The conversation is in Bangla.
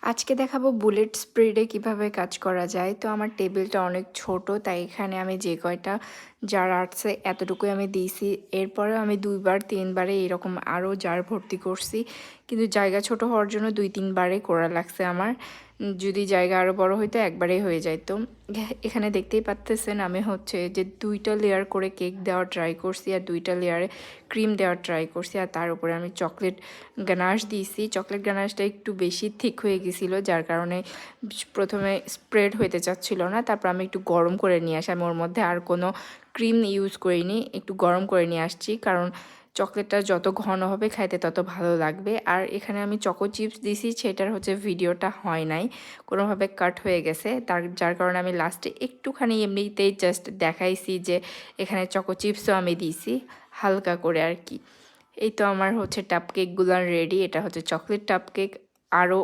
আজকে দেখাবো বুলেট স্প্রেডে কিভাবে কাজ করা যায়। তো আমার টেবিলটা অনেক ছোট, তাই এখানে আমি যে কয়টা জার আছে এতটুকুই আমি দিয়েছি। এরপরে আমি 2বার 3বারে এরকম আরও জার ভর্তি করছি, কিন্তু জায়গা ছোট হওয়ার জন্য 2-3বারে করা লাগছে আমার। যদি জায়গা আরও বড় হইতো একবারেই হয়ে যাইতো। এখানে দেখতেই পাচ্তেছেন আমি হচ্ছে যে 2টা লেয়ার করে কেক দেওয়ার ট্রাই করছি, আর 2টা লেয়ারে ক্রিম দেওয়ার ট্রাই করছি, আর তার উপরে আমি চকলেট গানাশ দিয়েছি। চকলেট গানাশটা একটু বেশি থিক হয়ে গেছিলো, যার কারণে প্রথমে স্প্রেড হইতে চাচ্ছিল না। তারপর আমি একটু গরম করে নিয়ে আসি, আমি ওর মধ্যে আর কোনো ক্রিম ইউজ করিনি, একটু গরম করে নিয়ে আসছি, কারণ চকলেটটা যত ঘন হবে খাইতে তত ভালো লাগবে। আর এখানে আমি চকো চিপস দিছি, সেটার হচ্ছে ভিডিওটা হয় নাই, কোনোভাবে কাট হয়ে গেছে, যার কারণে আমি লাস্টে একটুখানি এমনিতেই জাস্ট দেখাইছি যে এখানে চকো চিপসও আমি দিছি হালকা করে আর কি। এই তো আমার হচ্ছে টাপ কেকগুলো রেডি। এটা হচ্ছে চকলেট টাপ কেক। আরও